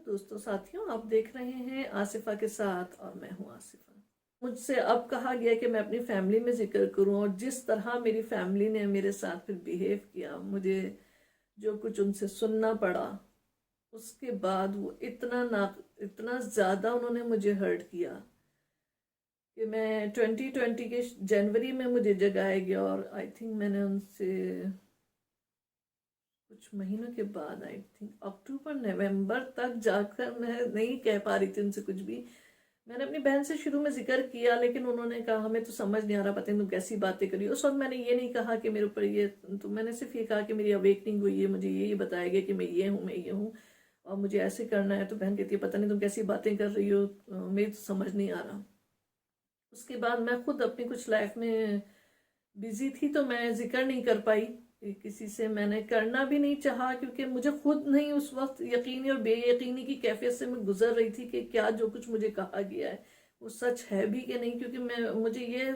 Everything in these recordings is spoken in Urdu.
دوستوں ساتھیوں، آپ دیکھ رہے ہیں آصفہ کے ساتھ اور میں ہوں آصفہ۔ مجھ سے اب کہا گیا کہ میں اپنی فیملی میں ذکر کروں، اور جس طرح میری فیملی نے میرے ساتھ پھر بیہیو کیا، مجھے جو کچھ ان سے سننا پڑا، اس کے بعد وہ اتنا زیادہ انہوں نے مجھے ہرٹ کیا کہ میں 2020 کے جنوری میں مجھے جگایا گیا، اور آئی تھنک میں نے ان سے کچھ مہینوں کے بعد آئی تھنک اکتوبر نومبر تک جا کر میں نہیں کہہ پا رہی تھی ان سے کچھ بھی۔ میں نے اپنی بہن سے شروع میں ذکر کیا، لیکن انہوں نے کہا ہمیں تو سمجھ نہیں آ رہا، پتہ نہیں تم کیسی باتیں کری۔ اس وقت میں نے یہ نہیں کہا کہ میرے اوپر یہ، تو میں نے صرف یہ کہا کہ میری اویکننگ ہوئی ہے، مجھے یہی بتایا گیا کہ میں یہ ہوں، میں یہ ہوں اور مجھے ایسے کرنا ہے۔ تو بہن کہتی ہے پتہ نہیں تم کیسی باتیں کر رہی ہو، میری تو سمجھ نہیں آ رہا۔ اس کے بعد میں خود اپنی کچھ لائف میں بزی تھی، تو میں ذکر نہیں کر پائی کسی سے، میں نے کرنا بھی نہیں چاہا، کیونکہ مجھے خود نہیں اس وقت یقینی اور بے یقینی کی کیفیت سے میں گزر رہی تھی کہ کیا جو کچھ مجھے کہا گیا ہے وہ سچ ہے بھی کہ نہیں۔ کیونکہ مجھے یہ،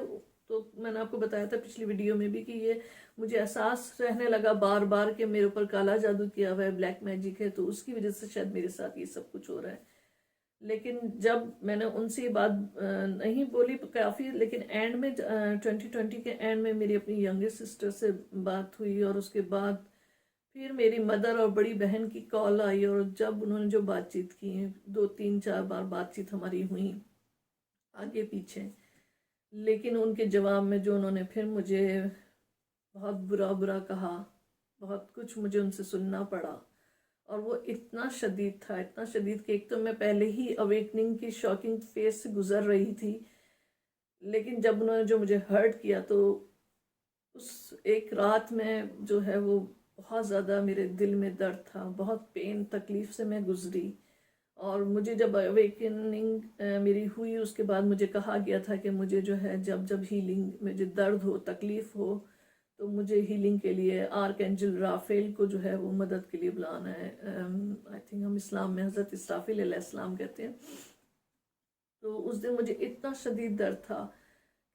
تو میں نے آپ کو بتایا تھا پچھلی ویڈیو میں بھی کہ یہ مجھے احساس رہنے لگا بار بار کہ میرے اوپر کالا جادو کیا ہوا ہے، بلیک میجک ہے، تو اس کی وجہ سے شاید میرے ساتھ یہ سب کچھ ہو رہا ہے۔ لیکن جب میں نے ان سے یہ بات نہیں بولی کافی، لیکن اینڈ میں 2020 کے اینڈ میں میری اپنی ینگسٹ سسٹر سے بات ہوئی، اور اس کے بعد پھر میری مدر اور بڑی بہن کی کال آئی، اور جب انہوں نے جو بات چیت کی، 2 3 4 بار بات چیت ہماری ہوئی آگے پیچھے، لیکن ان کے جواب میں جو انہوں نے پھر مجھے بہت برا برا کہا، بہت کچھ مجھے ان سے سننا پڑا، اور وہ اتنا شدید تھا، اتنا شدید کہ ایک تو میں پہلے ہی اویکننگ کی شاکنگ فیز سے گزر رہی تھی، لیکن جب انہوں نے جو مجھے ہرٹ کیا، تو اس ایک رات میں جو ہے وہ بہت زیادہ میرے دل میں درد تھا، بہت پین تکلیف سے میں گزری۔ اور مجھے جب اویکننگ میری ہوئی، اس کے بعد مجھے کہا گیا تھا کہ مجھے جو ہے جب ہیلنگ، مجھے درد ہو، تکلیف ہو، تو مجھے ہیلنگ کے لیے آرک اینجل رافیل کو جو ہے وہ مدد کے لیے بلانا ہے۔ آئی تھنک ہم اسلام میں حضرت اسرافیل علیہ السلام کہتے ہیں۔ تو اس دن مجھے اتنا شدید درد تھا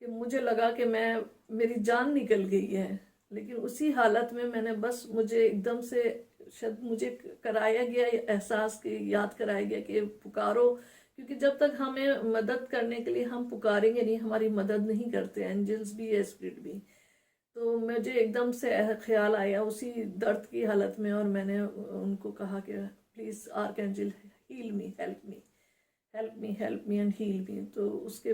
کہ مجھے لگا کہ میری جان نکل گئی ہے، لیکن اسی حالت میں نے بس، مجھے ایک دم سے مجھے کرایا گیا احساس، کہ یاد کرایا گیا کہ پکارو، کیونکہ جب تک ہمیں مدد کرنے کے لیے ہم پکاریں گے نہیں، ہماری مدد نہیں کرتے، اینجلز بھی اسپرٹ بھی۔ تو مجھے ایک دم سے خیال آیا اسی درد کی حالت میں، اور میں نے ان کو کہا کہ please archangel heal me, help me, help me, help me and heal me. تو اس کے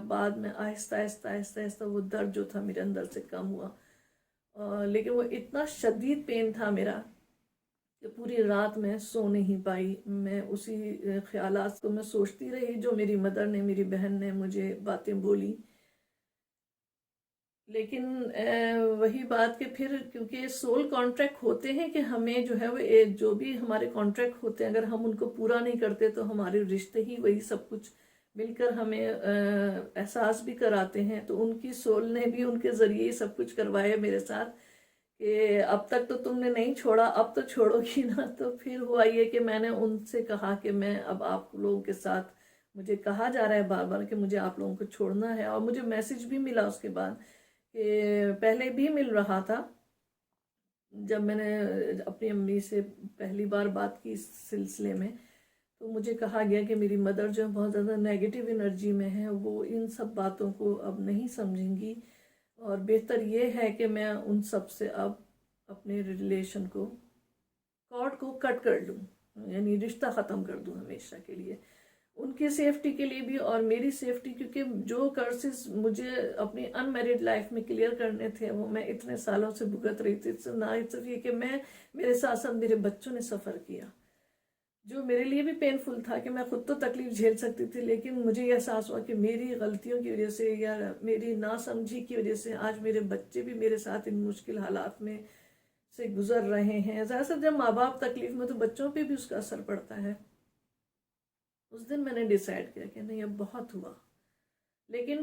بعد میں آہستہ آہستہ آہستہ آہستہ وہ درد جو تھا میرے اندر سے کم ہوا، لیکن وہ اتنا شدید پین تھا میرا کہ پوری رات میں سو نہیں پائی، میں اسی خیالات کو میں سوچتی رہی جو میری مدر نے، میری بہن نے مجھے باتیں بولی۔ لیکن وہی بات کہ پھر کیونکہ سول کانٹریکٹ ہوتے ہیں کہ ہمیں جو ہے وہ جو بھی ہمارے کانٹریکٹ ہوتے ہیں، اگر ہم ان کو پورا نہیں کرتے تو ہمارے رشتے ہی وہی سب کچھ مل کر ہمیں احساس بھی کراتے ہیں۔ تو ان کی سول نے بھی ان کے ذریعے ہی سب کچھ کروایا میرے ساتھ کہ اب تک تو تم نے نہیں چھوڑا، اب تو چھوڑو گی نا۔ تو پھر ہوا یہ کہ میں نے ان سے کہا کہ میں اب آپ لوگوں کے ساتھ، مجھے کہا جا رہا ہے بار بار کہ مجھے آپ لوگوں کو چھوڑنا ہے، اور مجھے میسج بھی ملا اس کے بعد، کہ پہلے بھی مل رہا تھا جب میں نے اپنی امی سے پہلی بار بات کی اس سلسلے میں، تو مجھے کہا گیا کہ میری مدر جو بہت زیادہ نیگیٹو انرجی میں ہے، وہ ان سب باتوں کو اب نہیں سمجھیں گی، اور بہتر یہ ہے کہ میں ان سب سے اب اپنے ریلیشن کو، کارڈ کو کٹ کر لوں، یعنی رشتہ ختم کر دوں ہمیشہ کے لیے، ان کی سیفٹی کے لیے بھی اور میری سیفٹی، کیونکہ جو کرسز مجھے اپنی ان میرڈ لائف میں کلیئر کرنے تھے وہ میں اتنے سالوں سے بھگت رہی تھی۔ نہ صرف یہ کہ میرے ساتھ ساتھ میرے بچوں نے سفر کیا، جو میرے لیے بھی پینفل تھا کہ میں خود تو تکلیف جھیل سکتی تھی، لیکن مجھے یہ احساس ہوا کہ میری غلطیوں کی وجہ سے یا میری ناسمجھی کی وجہ سے آج میرے بچے بھی میرے ساتھ ان مشکل حالات میں سے گزر رہے ہیں۔ ظاہر سے جب ماں باپ تکلیف میں تو بچوں پہ بھی اس کا اثر پڑتا ہے۔ اس دن میں نے ڈیسائیڈ کیا کہ نہیں اب بہت ہوا، لیکن